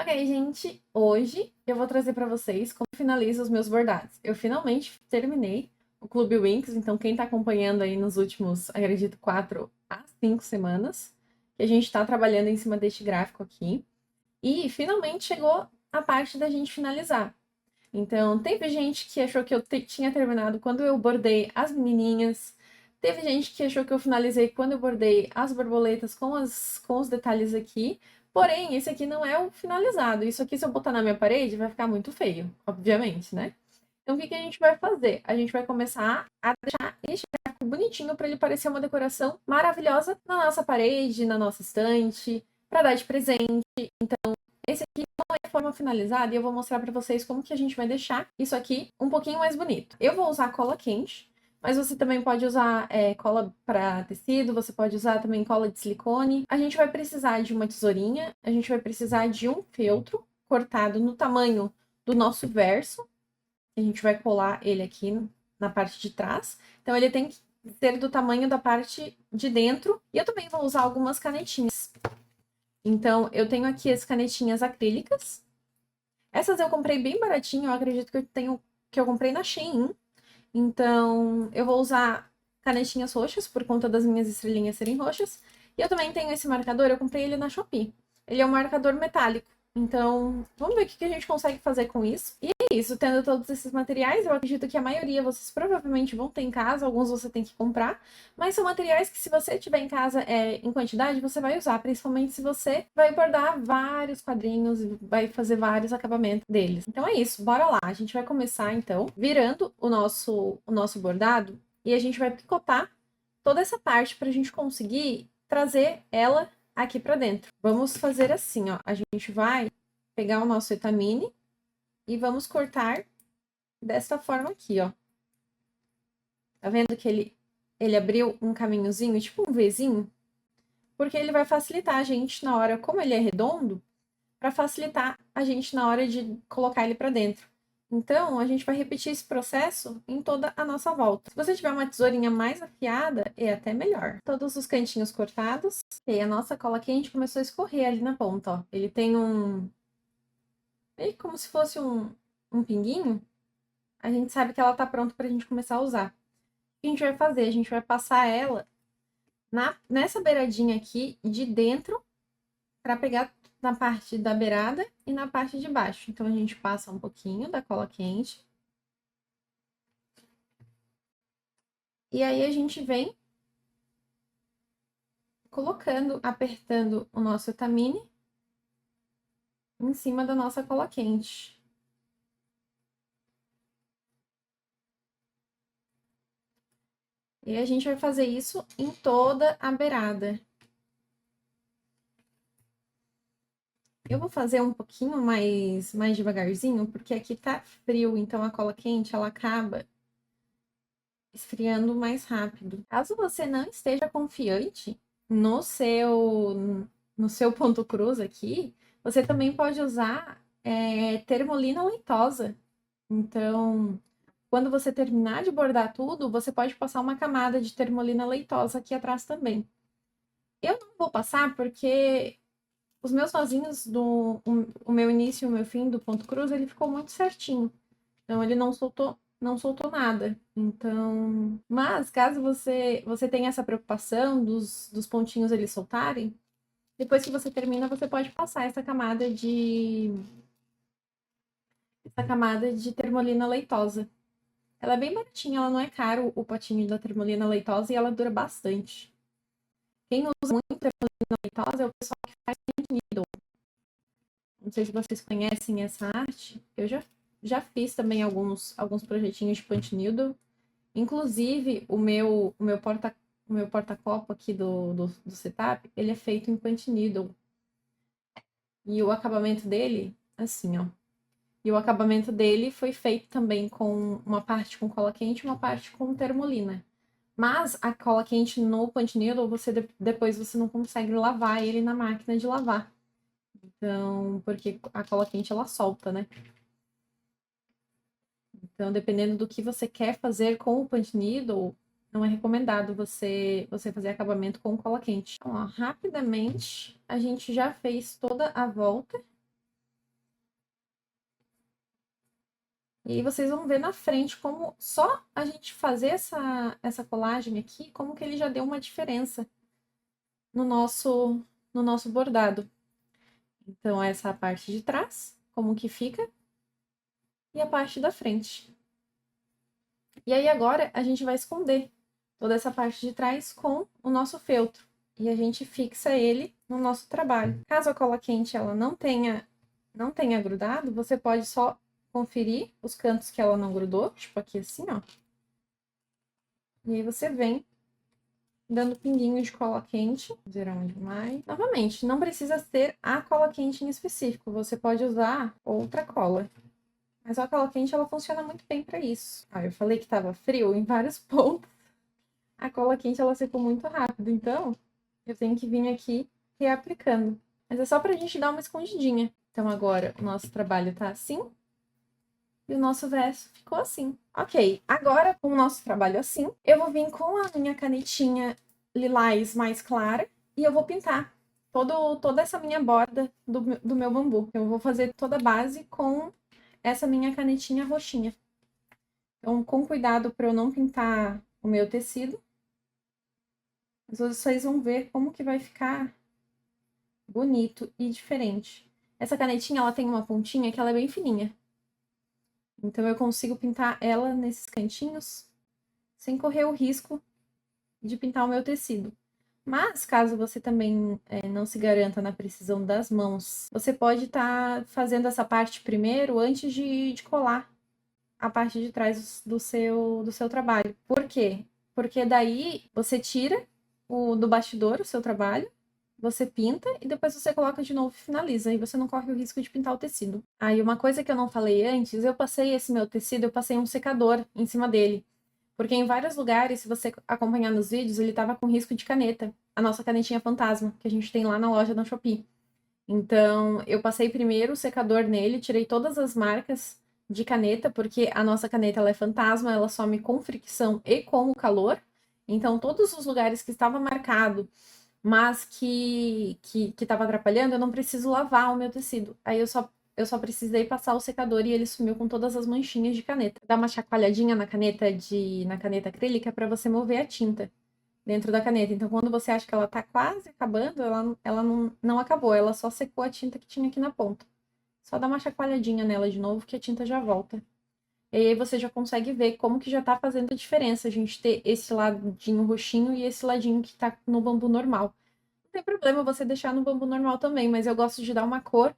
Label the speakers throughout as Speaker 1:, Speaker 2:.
Speaker 1: Ok, gente, hoje eu vou trazer para vocês como eu finalizo os meus bordados. Eu finalmente terminei o Clube Winx, então quem tá acompanhando aí nos últimos, acredito, 4 a 5 semanas, que a gente tá trabalhando em cima deste gráfico aqui, e finalmente chegou a parte da gente finalizar. Então, teve gente que achou que eu tinha terminado quando eu bordei as menininhas, teve gente que achou que eu finalizei quando eu bordei as borboletas com os detalhes aqui, porém, esse aqui não é o finalizado. Isso aqui, se eu botar na minha parede, vai ficar muito feio, obviamente, né? Então, o que que a gente vai fazer? A gente vai começar a deixar este gráfico bonitinho para ele parecer uma decoração maravilhosa na nossa parede, na nossa estante, para dar de presente. Então, esse aqui não é a forma finalizada e eu vou mostrar para vocês como que a gente vai deixar isso aqui um pouquinho mais bonito. Eu vou usar cola quente, mas você também pode usar cola para tecido, você pode usar também cola de silicone. A gente vai precisar de uma tesourinha, a gente vai precisar de um feltro cortado no tamanho do nosso verso. A gente vai colar ele aqui na parte de trás. Então, ele tem que ser do tamanho da parte de dentro. E eu também vou usar algumas canetinhas. Então, eu tenho aqui as canetinhas acrílicas. Essas eu comprei bem baratinho, eu acredito que eu comprei na Shein. Então, eu vou usar canetinhas roxas, por conta das minhas estrelinhas serem roxas. E eu também tenho esse marcador, eu comprei ele na Shopee. Ele é um marcador metálico. Então, vamos ver o que a gente consegue fazer com isso. E é isso, tendo todos esses materiais, eu acredito que a maioria vocês provavelmente vão ter em casa, alguns você tem que comprar, mas são materiais que se você tiver em casa em quantidade, você vai usar, principalmente se você vai bordar vários quadrinhos e vai fazer vários acabamentos deles. Então é isso, bora lá. A gente vai começar então virando o nosso bordado e a gente vai picotar toda essa parte para a gente conseguir trazer ela aqui para dentro. Vamos fazer assim, ó. A gente vai pegar o nosso etamine e vamos cortar desta forma aqui, ó. Tá vendo que ele abriu um caminhozinho, tipo um Vzinho? Porque ele vai facilitar a gente na hora, como ele é redondo, para facilitar a gente na hora de colocar ele para dentro. Então, a gente vai repetir esse processo em toda a nossa volta. Se você tiver uma tesourinha mais afiada, é até melhor. Todos os cantinhos cortados. E a nossa cola quente começou a escorrer ali na ponta, ó. Ele tem meio como se fosse um pinguinho. A gente sabe que ela tá pronta pra gente começar a usar. O que a gente vai fazer? A gente vai passar ela nessa beiradinha aqui de dentro para pegar na parte da beirada e na parte de baixo. Então, a gente passa um pouquinho da cola quente. E aí, a gente vem colocando, apertando o nosso etamine em cima da nossa cola quente. E a gente vai fazer isso em toda a beirada. Eu vou fazer um pouquinho mais devagarzinho, porque aqui tá frio, então a cola quente, ela acaba esfriando mais rápido. Caso você não esteja confiante no seu ponto cruz aqui, você também pode usar termolina leitosa. Então, quando você terminar de bordar tudo, você pode passar uma camada de termolina leitosa aqui atrás também. Eu não vou passar porque os meus nozinhos o meu início e o meu fim do ponto cruz, ele ficou muito certinho. Então ele não soltou nada. Então, mas caso você tenha essa preocupação dos pontinhos eles soltarem, depois que você termina, você pode passar essa camada de termolina leitosa. Ela é bem baratinha, ela não é caro o potinho da termolina leitosa e ela dura bastante. Quem usa muito termolina leitosa é o pessoal que faz paint needle. Não sei se vocês conhecem essa arte. Eu já fiz também alguns projetinhos de paint needle. Inclusive, o meu porta-copo aqui do setup, ele é feito em paint needle. E o acabamento dele, assim, ó. E o acabamento dele foi feito também com uma parte com cola quente e uma parte com termolina. Mas a cola quente no paint needle, depois você não consegue lavar ele na máquina de lavar. Então, porque a cola quente ela solta, né? Então, dependendo do que você quer fazer com o punch needle, não é recomendado você fazer acabamento com cola quente. Então, ó, rapidamente, a gente já fez toda a volta. E aí vocês vão ver na frente como só a gente fazer essa colagem aqui, como que ele já deu uma diferença no nosso bordado. Então, essa é a parte de trás, como que fica, e a parte da frente. E aí agora a gente vai esconder toda essa parte de trás com o nosso feltro. E a gente fixa ele no nosso trabalho. Caso a cola quente ela não tenha grudado, você pode só conferir os cantos que ela não grudou, tipo aqui assim, ó. E aí você vem dando pinguinho de cola quente. Vamos ver onde mais. Novamente, não precisa ser a cola quente em específico, você pode usar outra cola. Mas a cola quente, ela funciona muito bem para isso. Ah, eu falei que tava frio em vários pontos. A cola quente, ela secou muito rápido, então eu tenho que vir aqui reaplicando. Mas é só pra gente dar uma escondidinha. Então agora o nosso trabalho tá assim e o nosso verso ficou assim. Ok, agora com o nosso trabalho assim, eu vou vir com a minha canetinha lilás mais clara e eu vou pintar toda essa minha borda do meu bambu. Eu vou fazer toda a base com essa minha canetinha roxinha. Então, com cuidado para eu não pintar o meu tecido. Mas vocês vão ver como que vai ficar bonito e diferente. Essa canetinha, ela tem uma pontinha que ela é bem fininha. Então, eu consigo pintar ela nesses cantinhos sem correr o risco de pintar o meu tecido. Mas, caso você também não se garanta na precisão das mãos, você pode estar fazendo essa parte primeiro antes de colar a parte de trás do seu trabalho. Por quê? Porque daí você tira do bastidor o seu trabalho, você pinta e depois você coloca de novo e finaliza. E você não corre o risco de pintar o tecido. Aí, uma coisa que eu não falei antes, eu passei esse meu tecido, eu passei um secador em cima dele. Porque em vários lugares, se você acompanhar nos vídeos, ele tava com risco de caneta. A nossa canetinha fantasma, que a gente tem lá na loja da Shopee. Então, eu passei primeiro o secador nele, tirei todas as marcas de caneta, porque a nossa caneta ela é fantasma, ela some com fricção e com o calor. Então, todos os lugares que estava marcado, mas que estava atrapalhando, eu não preciso lavar o meu tecido. Aí eu só precisei passar o secador e ele sumiu com todas as manchinhas de caneta. Dá uma chacoalhadinha na caneta acrílica para você mover a tinta dentro da caneta. Então, quando você acha que ela tá quase acabando, ela não acabou, ela só secou a tinta que tinha aqui na ponta. Só dá uma chacoalhadinha nela de novo que a tinta já volta. E aí você já consegue ver como que já tá fazendo a diferença a gente ter esse ladinho roxinho e esse ladinho que tá no bambu normal. Não tem problema você deixar no bambu normal também, mas eu gosto de dar uma cor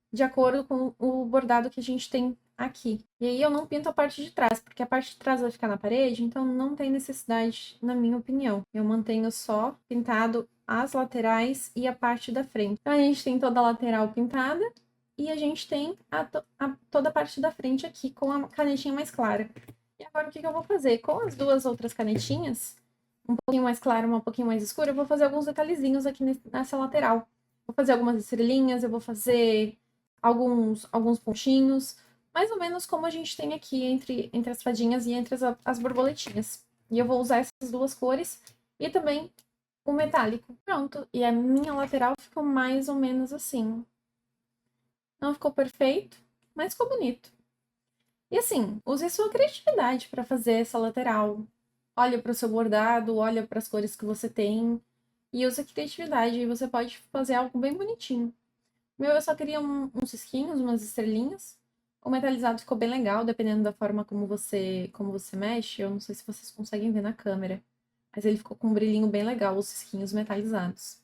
Speaker 1: de acordo com o bordado que a gente tem aqui. E aí eu não pinto a parte de trás, porque a parte de trás vai ficar na parede, então não tem necessidade, na minha opinião. Eu mantenho só pintado as laterais e a parte da frente. Então a gente tem toda a lateral pintada e a gente tem toda a parte da frente aqui com a canetinha mais clara. E agora o que eu vou fazer? Com as duas outras canetinhas, um pouquinho mais clara, uma pouquinho mais escura, eu vou fazer alguns detalhezinhos aqui nessa lateral. Vou fazer algumas estrelinhas, eu vou fazer alguns pontinhos, mais ou menos como a gente tem aqui entre as fadinhas e entre as borboletinhas. E eu vou usar essas duas cores e também o metálico. Pronto, e a minha lateral ficou mais ou menos assim. Não ficou perfeito, mas ficou bonito. E assim, use sua criatividade para fazer essa lateral. Olha para o seu bordado, olha para as cores que você tem e use a criatividade e você pode fazer algo bem bonitinho. Meu, eu só queria uns risquinhos, umas estrelinhas. O metalizado ficou bem legal, dependendo da forma como você mexe. Eu não sei se vocês conseguem ver na câmera, mas ele ficou com um brilhinho bem legal, os risquinhos metalizados.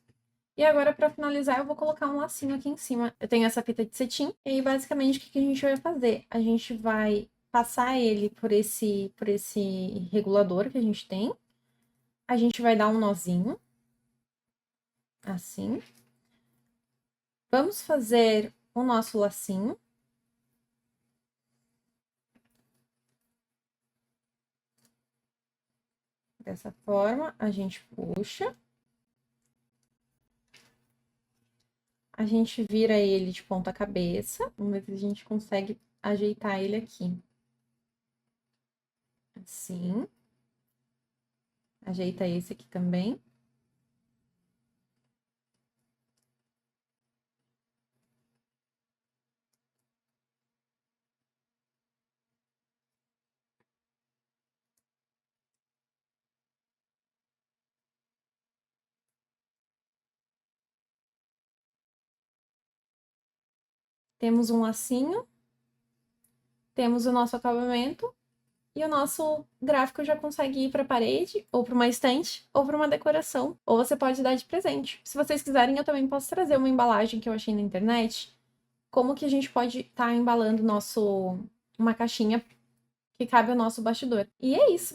Speaker 1: E agora, para finalizar, eu vou colocar um lacinho aqui em cima. Eu tenho essa fita de cetim, e aí, basicamente, o que a gente vai fazer? A gente vai passar ele por esse regulador que a gente tem. A gente vai dar um nozinho, assim. Vamos fazer o nosso lacinho. Dessa forma, a gente puxa. A gente vira ele de ponta cabeça. Vamos ver se a gente consegue ajeitar ele aqui. Assim. Ajeita esse aqui também. Temos um lacinho, temos o nosso acabamento e o nosso gráfico já consegue ir para a parede, ou para uma estante, ou para uma decoração, ou você pode dar de presente. Se vocês quiserem, eu também posso trazer uma embalagem que eu achei na internet, como que a gente pode estar embalando uma caixinha que cabe ao nosso bastidor. E é isso.